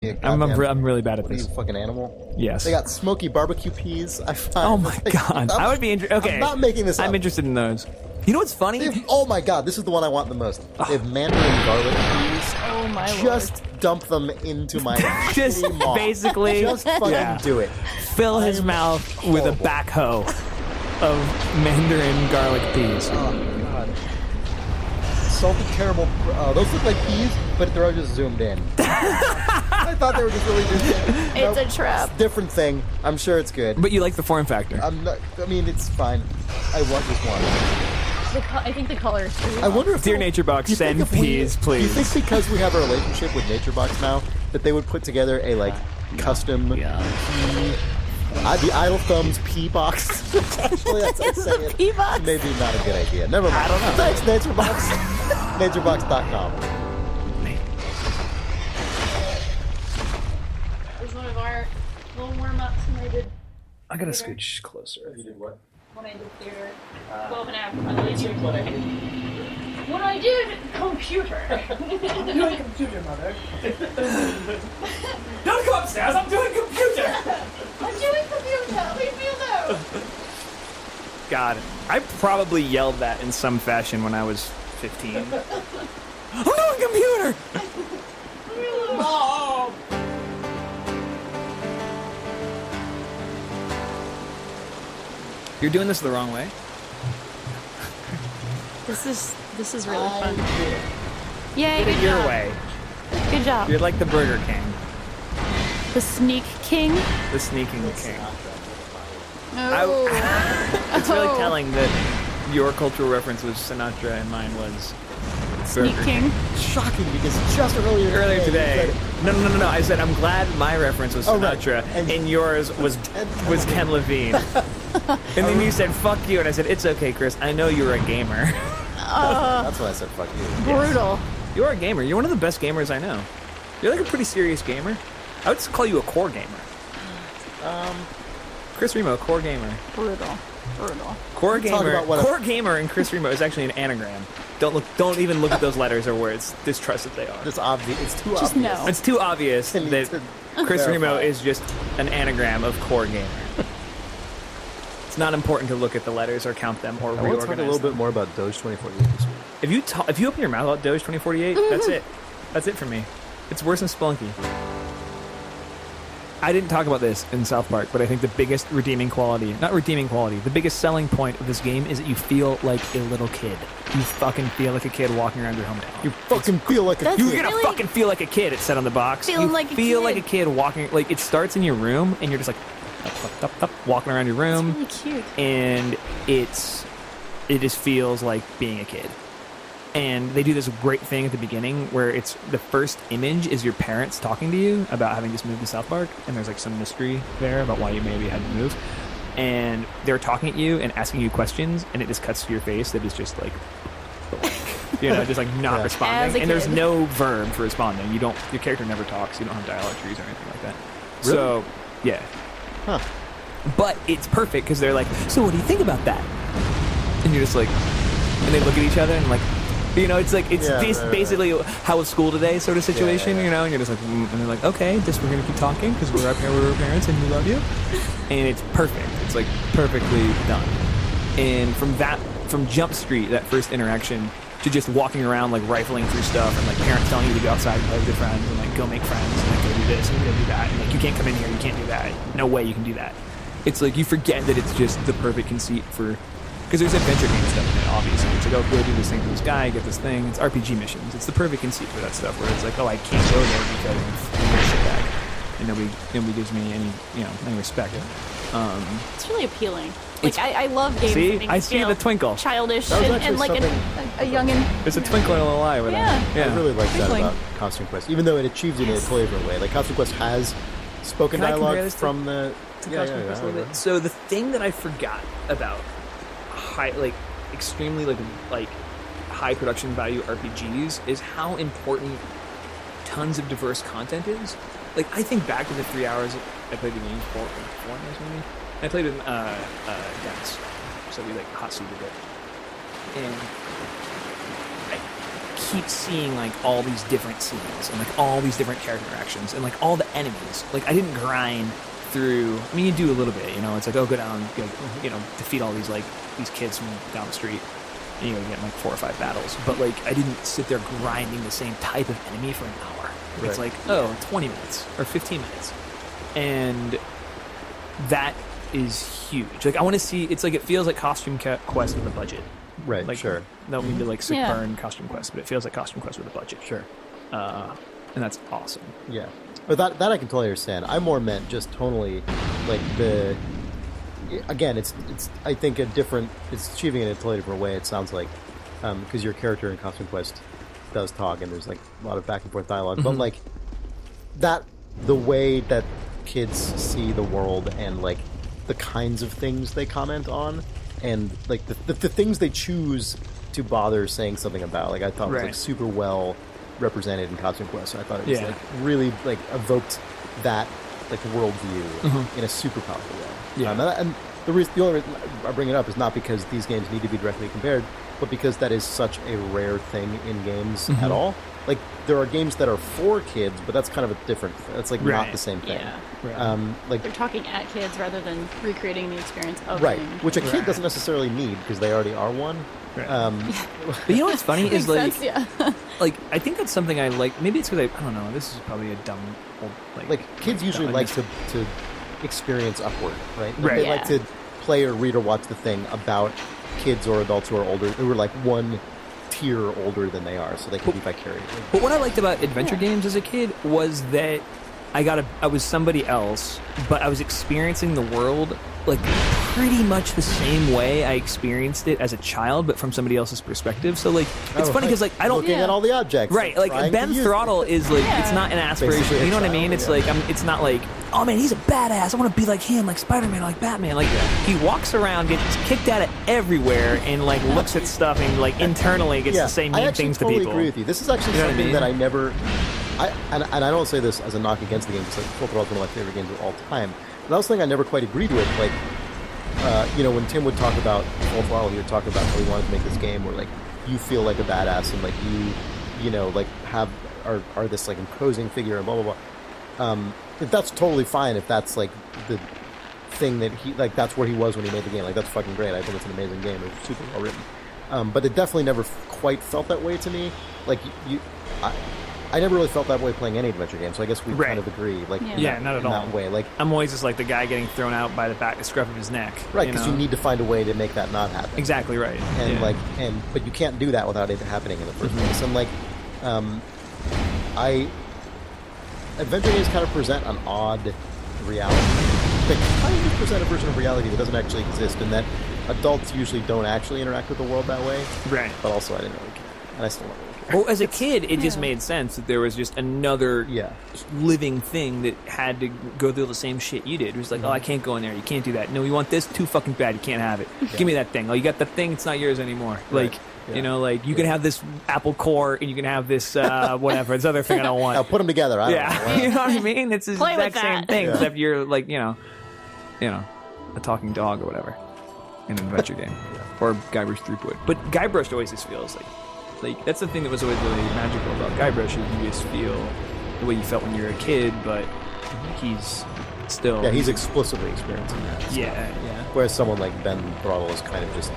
I'm really bad at What are you, this. fucking animal? Yes. They got smoky barbecue peas. I find. Oh my god. I would be interested. Okay. I'm not making this up. I'm interested in those. You know what's funny? Oh my god, this is the one I want the most. They have mandarin garlic peas. Oh my Just dump them into my Just shitty maw. basically Just fucking do it. fill his mouth with a horrible. backhoe of mandarin garlic peas. Oh god. Salted caramel. Those look like peas, but they're all just zoomed in. I thought they were just really zoomed in. It's Nope. a trap. Different thing. I'm sure it's good. But you like the form factor. I'm not. I mean, it's fine. I want just one. I think the color is too. I wonder if Dear they'll- Nature Box, you think send if we- peas, please. You think because we have a relationship with Nature Box now that they would put together a custom pea, the Idle Thumbs pea box? Actually, that's how I say it. Pea box? Maybe not a good idea. Never mind. I don't know. Thanks, Nature Box. NatureBox.com. That was one of our little warm-ups when I did I gotta scooch closer. You did what? when I did theater. 12 and a half. When I did computer. doing computer, mother. Don't go upstairs, I'm doing computer! I'm doing computer. Leave me alone. God, I probably yelled that in some fashion when I was 15. I'm doing computer! Mom! You're doing this the wrong way. This is really fun. Yay, Get good it your job. way. Good job. You're like the Burger King, The Sneak King. the sneaking king. Oh. It's really telling that your cultural reference was Sinatra and mine was Sneak Burger King. Shocking because just earlier today. you said- No. I said I'm glad my reference was Oh, right. Sinatra And- and yours was Ken Levine. And then you said fuck you, and I said it's okay, Chris. I know you're a gamer. That's why I said fuck you. Brutal. You're a gamer. You're one of the best gamers I know. You're like a pretty serious gamer. I would just call you a core gamer. Chris Remo, core gamer. Brutal. Core Talk gamer. about what a- Core gamer and Chris Remo is actually an anagram. Don't even look at those letters or words. Distrust that they are. It's obvious. It's too Just obvious. no. It's too obvious I need that to Chris Remo verify. is just an anagram of core gamer. It's not important to look at the letters or count them or I want to talk a reorganize little them. bit more about Doge 2048 this week. If you open your mouth about Doge 2048, that's it. That's it for me. It's worse than Spelunky. I didn't talk about this in South Park, but I think the biggest redeeming quality, not redeeming quality, the biggest selling point of this game is that you feel like a little kid. You fucking feel like a kid walking around your hometown. You fucking feel like a That's- You're kid. gonna Really? fucking feel like a kid. It said on the box. Feeling you like a feel kid. like a kid walking. Like it starts in your room, and you're just like up, walking around your room, Really cute. and it just feels like being a kid. And they do this great thing at the beginning where it's the first image is your parents talking to you about having just moved to South Park, and there's like some mystery there about why you maybe had to move. And they're talking at you and asking you questions, and it just cuts to your face that is just like, just like not Yeah. As responding. a And there's kid. no verb for responding. Your character never talks. You don't have dialogue trees or anything like that. Really? So, yeah. Huh. But it's perfect because they're like, so what do you think about that? And you're just like, and they look at each other and like, it's like, it's Yeah, right. basically how was school today sort of situation, yeah. and you're just like, and they're like, okay, just we're going to keep talking because we're up here with our parents and we love you. And it's perfect. It's like perfectly done. And from Jump Street, that first interaction, to just walking around like rifling through stuff and like parents telling you to go outside and play with your friends and like go make friends and like go do this and go do that and like you can't come in here, you can't do that, no way you can do that. It's like you forget that it's just the perfect conceit for, because there's adventure game stuff in it obviously. It's like, oh, go do this thing for this guy, get this thing. It's RPG missions. It's the perfect conceit for that stuff where it's like, oh, I can't go there because of my shit bag and nobody gives me any respect. It's really appealing. Like I love games. See? that make I me see feel the twinkle. Childish That was and actually like a youngin. There's a twinkle in a little eye with that. Yeah. I really like that Twinkling. about Costume Quest, even though it achieves it in a totally different way. Like Costume Quest has spoken Can I compare dialogue this to- from the to Costume Quest a little bit. So the thing that I forgot about extremely high production value RPGs is how important tons of diverse content is. Like I think back to the 3 hours I played the game, 4 hours maybe. I played with Dennis, so we hot seated it, and I keep seeing like all these different scenes and like all these different character interactions and like all the enemies. Like I didn't grind through. I mean, you do a little bit, you know. It's like, oh, go down, you know, defeat all these kids from down the street, and you know, get like 4 or 5 battles. But like, I didn't sit there grinding the same type of enemy for an hour. It's like, oh, 20 minutes or 15 minutes, and that is huge. Like, I want to see. It's like it feels like Costume Quest with a budget. Right. Like, Sure. No mean to like sick burn Costume Quest, but it feels like Costume Quest with a budget. Sure. And that's awesome. Yeah. But that I can totally understand. I more meant just tonally, like the. Again, it's I think it's achieving it in a totally different way. It sounds like, because your character in Costume Quest does talk and there's like a lot of back and forth dialogue, but like that the way that kids see the world and like the kinds of things they comment on and like the things they choose to bother saying something about, like I thought was like super well represented in Costume Quest. I thought it was like really like evoked that like worldview in a super powerful way. And the only reason I bring it up is not because these games need to be directly compared, but because that is such a rare thing in games at all. Like there are games that are for kids, but that's kind of a different. That's like not the same thing. Yeah. Like they're talking at kids rather than recreating the experience of right, them. which a kid doesn't necessarily need because they already are one. But you know what's funny is like, like I think that's something I like. Maybe it's because I don't know. This is probably a dumb old like kids usually like to experience upward, right? Like, Right. They like to play or read or watch the thing about kids or adults who are older, who are like one tier older than they are, so they can be vicarious. But what I liked about adventure games as a kid was that I was somebody else, but I was experiencing the world like pretty much the same way I experienced it as a child, but from somebody else's perspective. So like, it's funny because like I don't looking at all the objects, right. Like trying Ben to use Throttle is like it's not an aspiration. Basically a You know what I child, mean? It's yeah. like it's not like, oh man, he's a badass. I want to be like him, like Spider-Man, like Batman. Like he walks around, gets kicked at it everywhere, and like looks at stuff and like internally gets to say mean things to people. I actually totally agree with you. This is actually You know what I something mean? that I never. And I don't say this as a knock against the game, because like, Full Throttle is one of my favorite games of all time. But that was something I never quite agreed with. Like, you know, when Tim would talk about Full Throttle, he would talk about how he wanted to make this game where like you feel like a badass and like you know, like are this like imposing figure and blah blah blah. That's totally fine if that's like the thing that he like. That's where he was when he made the game. Like that's fucking great. I think it's an amazing game. It's super well written. But it definitely never quite felt that way to me. Like I never really felt that way playing any adventure game, so I guess we kind of agree. Like, not at in all. that way. Like, I'm always just like the guy getting thrown out by the scruff of his neck. right, because you need to find a way to make that not happen. Exactly right. And but you can't do that without it happening in the first place. And like, adventure games kind of present an odd reality. They kind of present a version of reality that doesn't actually exist, and that adults usually don't actually interact with the world that way. Right. But also, I didn't really care, and I still don't really care. Well, as a kid, it just made sense that there was just another living thing that had to go through the same shit you did. It was like, oh, I can't go in there. You can't do that. No, you want this? Too fucking bad. You can't have it. Give me that thing. Oh, you got the thing. It's not yours anymore. Right. Like, you know, like you can have this Apple Core and you can have this whatever. This other thing I don't want. Now put them together. I don't know. You know what I mean? It's the Play with exact same that. thing, Yeah. except you're like, you know, a talking dog or whatever in an adventure game, or Guybrush Threepwood. But Guybrush always just feels like that's the thing that was always really magical about Guybrush, is you just feel the way you felt when you were a kid, but he's still He's explicitly experiencing that. yeah. Whereas someone like Ben Throttle is kind of just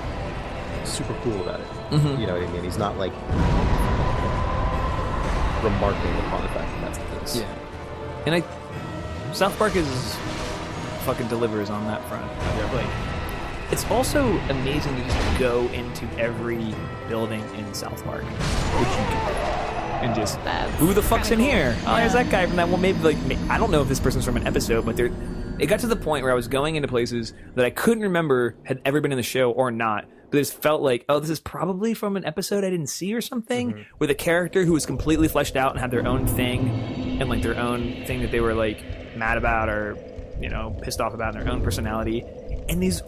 super cool about it. You know what I mean? He's not like remarking upon the fact that that's the case. Yeah. And South Park fucking delivers on that front. Like, it's also amazing to just go into every building in South Park, which you can do, and just who the fuck's in here? Oh, there's that guy from that one. Maybe I don't know if this person's from an episode, but it got to the point where I was going into places that I couldn't remember had ever been in the show or not. But it just felt like, oh, this is probably from an episode I didn't see or something, with a character who was completely fleshed out and had their own thing, and like their own thing that they were like mad about or, you know, pissed off about in their own personality. And these